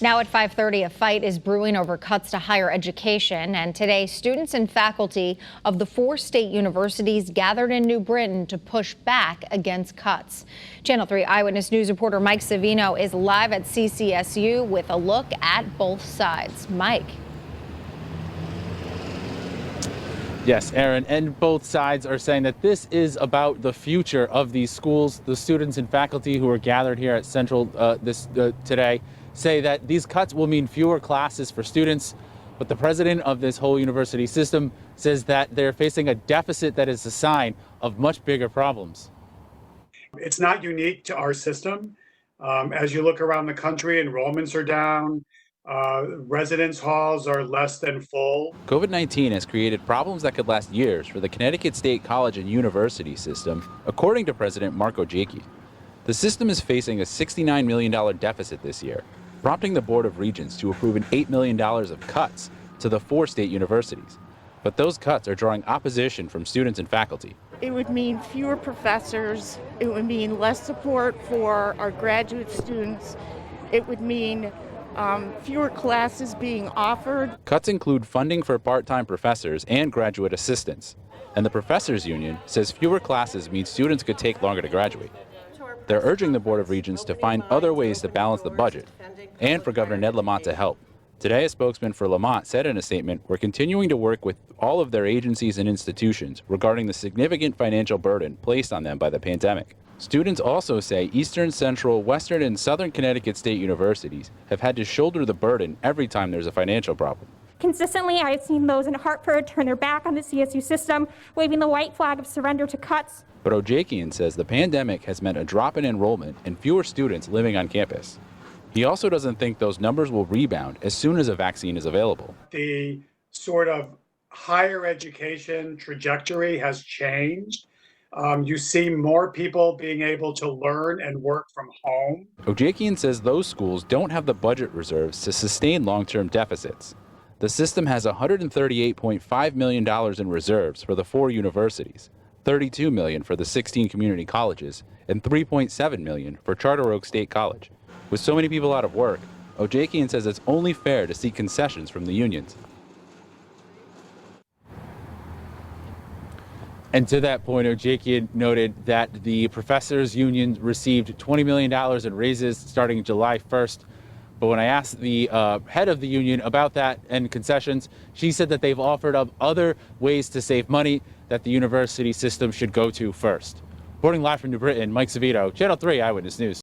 Now at 5:30, a fight is brewing over cuts to higher education. And today, students and faculty of the 4 state universities gathered in New Britain to push back against cuts. Channel 3 Eyewitness News reporter Mike Savino is live at CCSU with a look at both sides. Mike. Yes, Aaron, and both sides are saying that this is about the future of these schools. The students and faculty who are gathered here at Central today say that these cuts will mean fewer classes for students, but the president of this whole university system says that they're facing a deficit that is a sign of much bigger problems. It's not unique to our system. As you look around the country, enrollments are down. Residence halls are less than full. COVID-19 has created problems that could last years for the Connecticut State College and University system, according to President Mark Ojeki. The system is facing a $69 million deficit this year, prompting the Board of Regents to approve an $8 million of cuts to the 4 state universities. But those cuts are drawing opposition from students and faculty. It would mean fewer professors. It would mean less support for our graduate students. It would mean fewer classes being offered. Cuts include funding for part-time professors and graduate assistants. And the Professors Union says fewer classes means students could take longer to graduate. They're urging the Board of Regents to find other ways to balance the budget and for Governor Ned Lamont to help. Today, a spokesman for Lamont said in a statement, "We're continuing to work with all of their agencies and institutions regarding the significant financial burden placed on them by the pandemic." Students also say Eastern, Central, Western, and Southern Connecticut state universities have had to shoulder the burden every time there's a financial problem. Consistently, I have seen those in Hartford turn their back on the CSU system, waving the white flag of surrender to cuts. But Ojekian says the pandemic has meant a drop in enrollment and fewer students living on campus. He also doesn't think those numbers will rebound as soon as a vaccine is available. The sort of higher education trajectory has changed. You see more people being able to learn and work from home. Ojekian says those schools don't have the budget reserves to sustain long-term deficits. The system has $138.5 million in reserves for the 4 universities, $32 million for the 16 community colleges, and $3.7 million for Charter Oak State College. With so many people out of work, Ojekian says it's only fair to seek concessions from the unions. And to that point, Ojekian noted that the professors' union received $20 million in raises starting July 1st. But when I asked the head of the union about that and concessions, she said that they've offered up other ways to save money that the university system should go to first. Reporting live from New Britain, Mike Savino, Channel 3 Eyewitness News.